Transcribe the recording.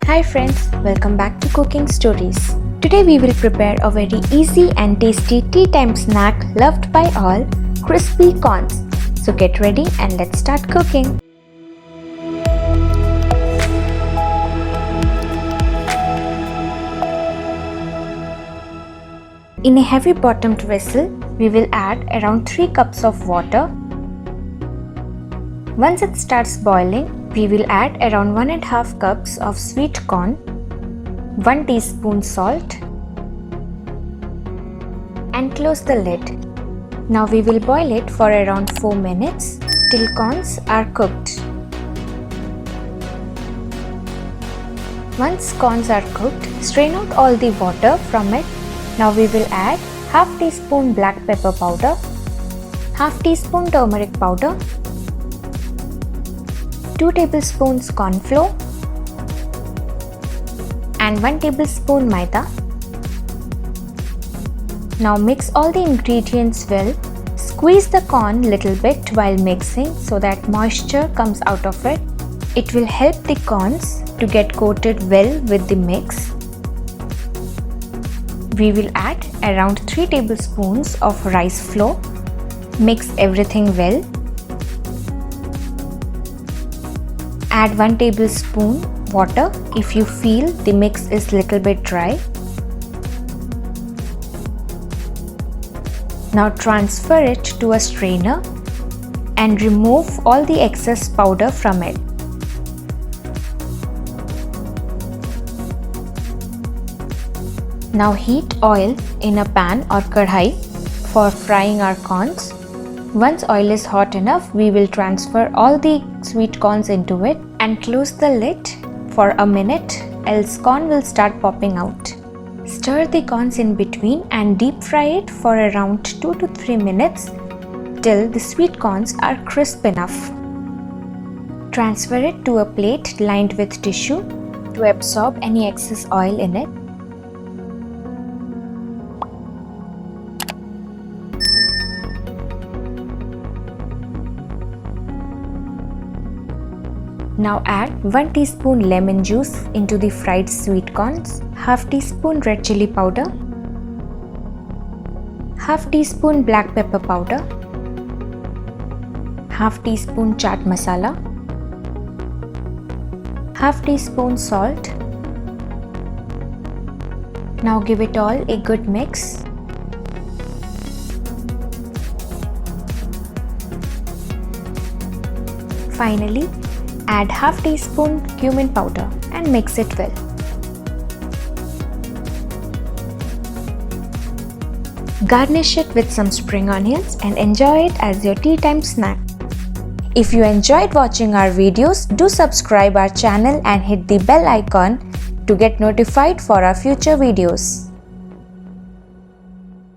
Hi friends, welcome back to Cooking Stories. Today we will prepare a very easy and tasty tea time snack loved by all, crispy corns. So get ready and let's start cooking. In a heavy bottomed vessel, we will add around 3 cups of water. Once it starts boiling, we will add around 1.5 cups of sweet corn, 1 teaspoon salt and close the lid. Now we will boil it for around 4 minutes till corns are cooked. Once corns are cooked, strain out all the water from it. Now we will add half teaspoon black pepper powder, half teaspoon turmeric powder, 2 tablespoons corn flour and 1 tablespoon maida. Now mix all the ingredients well. Squeeze the corn little bit while mixing so that moisture comes out of it. It will help the corns to get coated well with the mix. We will add around 3 tablespoons of rice flour. Mix everything well. Add 1 tablespoon water if you feel the mix is little bit dry. Now transfer it to a strainer and remove all the excess powder from it. Now heat oil in a pan or kadhai for frying our corns. Once oil is hot enough, we will transfer all the sweet corns into it and close the lid for a minute, else corn will start popping out. Stir the corns in between and deep fry it for around 2 to 3 minutes till the sweet corns are crisp enough. Transfer it to a plate lined with tissue to absorb any excess oil in it. Now add 1 teaspoon lemon juice into the fried sweet corns, half teaspoon red chilli powder, half teaspoon black pepper powder, half teaspoon chaat masala, half teaspoon salt. Now give it all a good mix. Finally, add half teaspoon cumin powder and mix it well. Garnish it with some spring onions and enjoy it as your tea time snack. If you enjoyed watching our videos, do subscribe our channel and hit the bell icon to get notified for our future videos.